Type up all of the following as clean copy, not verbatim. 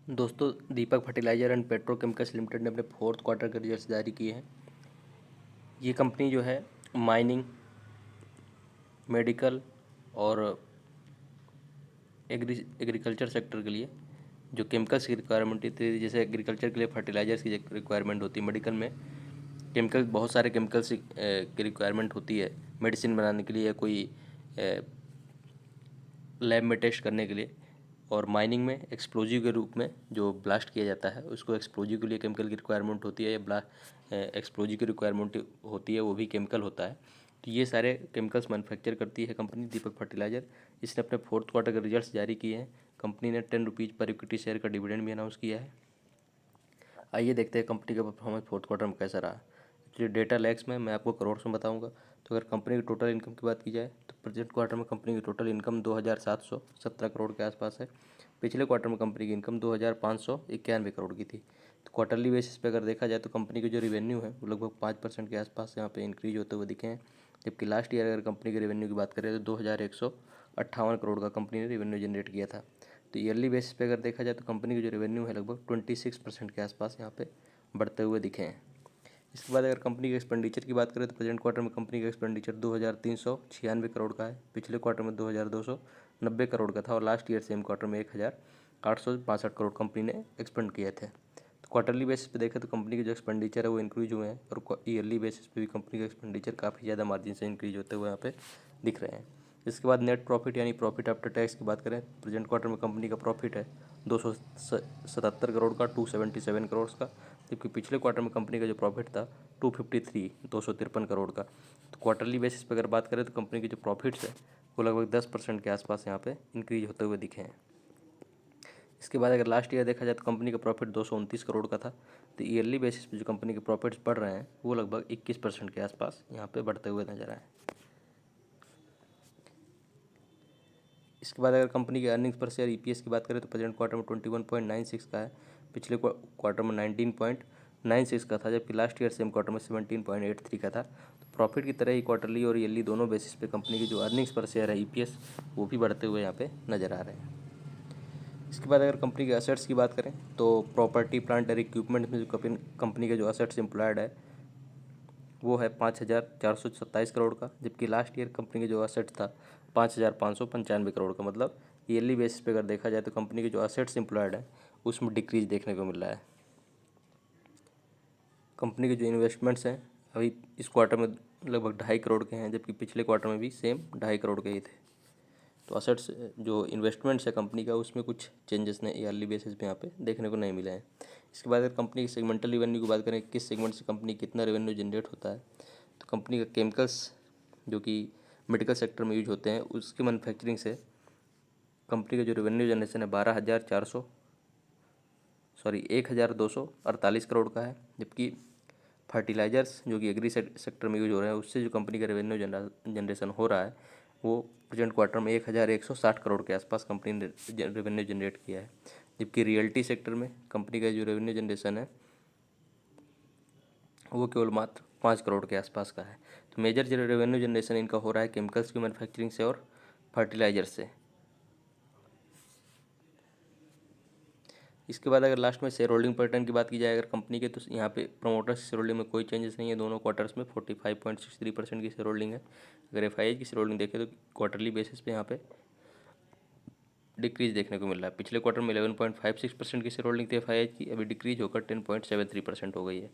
दोस्तों, दीपक fertiliser and petrochemicals limited ने अपने फोर्थ क्वार्टर के रिजल्ट्स जारी किए हैं। ये कंपनी जो है माइनिंग, मेडिकल और एग्रीकल्चर सेक्टर के लिए जो केमिकल्स की रिक्वायरमेंट होती है, जैसे एग्रीकल्चर के लिए फर्टिलाइजर्स की रिक्वायरमेंट होती है, मेडिकल में केमिकल बहुत सारे केमिकल्स की रिक्वायरमेंट होती है मेडिसिन बनाने के लिए या कोई लैब में टेस्ट करने के लिए, और माइनिंग में एक्सप्लोजिव के रूप में जो ब्लास्ट किया जाता है उसको एक्सप्लोजिव के लिए केमिकल की रिक्वायरमेंट होती है, या एक्सप्लोजिव की रिक्वायरमेंट होती है, वो भी केमिकल होता है। तो ये सारे केमिकल्स मैन्युफैक्चर करती है कंपनी दीपक फर्टिलाइज़र। इसने अपने फोर्थ क्वार्टर के रिजल्ट्स जारी किए हैं। कंपनी ने 10 रुपीज़ पर इक्विटी शेयर का डिविडेंड भी अनाउंस किया है। आइए देखते हैं कंपनी का परफॉर्मेंस फोर्थ क्वार्टर में कैसा रहा। एक्चुअली डेटा लैक्स में मैं आपको करोड़ में बताऊंगा। तो अगर कंपनी की टोटल इनकम की बात की जाए तो प्रेजेंट क्वार्टर में कंपनी की टोटल इनकम 2717 करोड़ के आसपास है। पिछले क्वार्टर में कंपनी की इनकम 2591 करोड़ की थी। तो क्वार्टरली बेसिस पे अगर देखा जाए तो कंपनी की जो रेवेन्यू है वो लगभग 5% के आसपास यहाँ पे इंक्रीज होते हुए दिखे हैं। जबकि लास्ट ईयर अगर कंपनी के रेवेन्यू की बात करें तो 2158 करोड़ का कंपनी ने रेवेन्यू जनरेट किया था। तो ईयरली बेसिस पे अगर देखा जाए तो कंपनी की जो रेवेन्यू है लगभग 26% के आसपास यहाँ पे बढ़ते हुए दिखे हैं। इसके बाद अगर कंपनी के एक्सपेंडिचर की बात करें तो प्रेजेंट क्वार्टर में कंपनी का एक्सपेंडिचर 2396 करोड़ का है। पिछले क्वार्टर में 2290 करोड़ का था, और लास्ट ईयर सेम क्वार्टर में 1862 करोड़ कंपनी ने एक्सपेंड किए थे। तो क्वार्टरली बेसिस पे देखें तो कंपनी के जो एक्सपेंडिचर है वो इंक्रीज हुए हैं, और ईयरली बेसिस पे भी कंपनी का एक्सपेंडिचर काफ़ी ज़्यादा मार्जिन से इंक्रीज होते हुए यहाँ पे दिख रहे हैं। इसके बाद नेट प्रॉफिट यानी प्रॉफिट आफ्टर टैक्स की बात करें, प्रेजेंट क्वार्टर में कंपनी का प्रॉफिट है 277 करोड़ का, 277 करोड़ का। जबकि पिछले क्वार्टर में कंपनी का जो प्रॉफिट था 253 करोड़ का। तो क्वार्टरली बेसिस पर अगर बात करें तो कंपनी के जो प्रॉफिट्स है वो लगभग 10% के आसपास यहाँ पे इंक्रीज होते हुए दिखे हैं। इसके बाद अगर लास्ट ईयर देखा जाए तो कंपनी का प्रॉफिट 229 करोड़ का था। तो ईयरली बेसिस पे जो कंपनी के प्रॉफिट्स बढ़ रहे हैं वो लगभग 21% के आसपास यहाँ पे बढ़ते हुए नजर आए। इसके बाद अगर कंपनी के अर्निंग्स पर शेयर ईपीएस की बात करें तो प्रेजेंट क्वार्टर में 21.96 का है। पिछले क्वार्टर में 19.96 का था, जबकि लास्ट ईयर सेम क्वार्टर में 17.83 का था। तो प्रॉफिट की तरह ही क्वार्टरली और ईयरली दोनों बेसिस पे कंपनी की जो अर्निंग्स पर शेयर है ईपीएस वो भी बढ़ते हुए यहाँ पे नज़र आ रहे हैं। इसके बाद अगर कंपनी के असेट्स की बात करें तो प्रॉपर्टी प्लांट और इक्विपमेंट में जो कंपनी के जो असेट्स एम्प्लॉयड है वो है 5427 करोड़ का। जबकि लास्ट ईयर कंपनी के जो असेट्स था 5595 करोड़ का। मतलब ईयरली बेसिस पे अगर देखा जाए तो कंपनी के जो असेट्स एम्प्लॉयड है उसमें डिक्रीज देखने को मिल रहा है। कंपनी के जो इन्वेस्टमेंट्स हैं अभी इस क्वार्टर में लगभग 2.5 करोड़ के हैं, जबकि पिछले क्वार्टर में भी सेम 2.5 करोड़ के ही थे। तो असेट्स जो इन्वेस्टमेंट्स है कंपनी का उसमें कुछ चेंजेस ने ईयरली बेसिस पे यहाँ पे देखने को नहीं मिले हैं। इसके बाद अगर कंपनी की सेगमेंटल रेवेन्यू की बात करें, किस सेगमेंट से कंपनी कितना रेवेन्यू जनरेट होता है, तो कंपनी का केमिकल्स जो कि मेडिकल सेक्टर में यूज होते हैं उसकी मैन्युफैक्चरिंग से कंपनी का जो रेवेन्यू जनरेशन है 12,248 करोड़ का है। जबकि फर्टिलाइजर्स जो कि एग्री सेक्टर में यूज हो रहे हैं उससे जो कंपनी का रेवेन्यू जनरेशन हो रहा है वो प्रेजेंट क्वार्टर में 1160 करोड़ के आसपास कंपनी ने रेवेन्यू जनरेट किया है। जबकि रियल्टी सेक्टर में कंपनी का जो रेवेन्यू जनरेशन है वो केवल मात्र 5 करोड़ के आसपास का है। तो मेजर जो रेवेन्यू जनरेशन इनका हो रहा है केमिकल्स की मैन्युफैक्चरिंग से और फर्टिलाइजर से। इसके बाद अगर लास्ट में शेयर होल्डिंग पैटर्न की बात की जाए अगर कंपनी के, तो यहाँ पे प्रोमोटर्स शेयर होल्डिंग में कोई चेंजेस नहीं है। दोनों क्वार्टर्स में 45.63% की शेयर होल्डिंग है। अगर एफआईआई की शेयर होल्डिंग देखें तो क्वार्टरली बेसिस पे यहाँ पे डिक्रीज देखने को मिल रहा है। पिछले क्वार्टर में 11.56% की शेयर होल्डिंग थी एफआईआई की, अभी डिक्रीज होकर 10.73% हो गई है।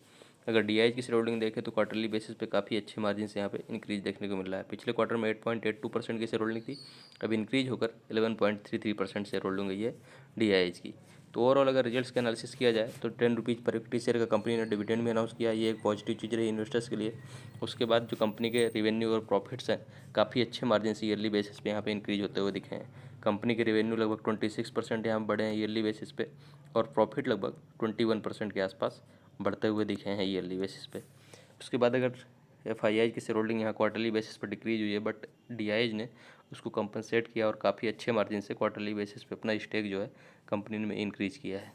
अगर डीआईएच की शेयर होल्डिंग देखें तो क्वार्टरली बेसिस पे काफ़ी अच्छे मार्जिन से यहाँ पे इंक्रीज देखने को मिल रहा है। पिछले क्वार्टर में 8.82% की शेयर होल्डिंग थी, अभी इंक्रीज होकर 11.33% शेयर होल्डिंग गई है डीआईएच की। तो ओवरऑल अगर रिजल्ट्स का एनालिसिस किया जाए तो 10 रुपीज़ पर इक्विटी शेयर का कंपनी ने डिविडेंड भी अनाउंस किया, ये एक पॉजिटिव चीज़ रही इन्वेस्टर्स के लिए। उसके बाद जो कंपनी के रेवेन्यू और प्रॉफिट्स हैं काफ़ी अच्छे मार्जिन से ईयरली बेसिस पे यहाँ पे इंक्रीज होते हुए दिखे हैं। कंपनी के रेवेन्यू लगभग 26% यहाँ बढ़े हैं ईयरली बेसिस पे, और प्रॉफिट लगभग 21% के आसपास बढ़ते हुए दिखे हैं ईयरली बेसिस पे। उसके बाद अगर एफआईआई की शेयर होल्डिंग यहाँ क्वार्टरली बेसिस पर डिक्रीज हुई है, बट डीआईएच ने उसको कंपनसेट किया और काफ़ी अच्छे मार्जिन से क्वार्टरली बेसिस पे अपना स्टेक जो है कंपनी में इंक्रीज किया है।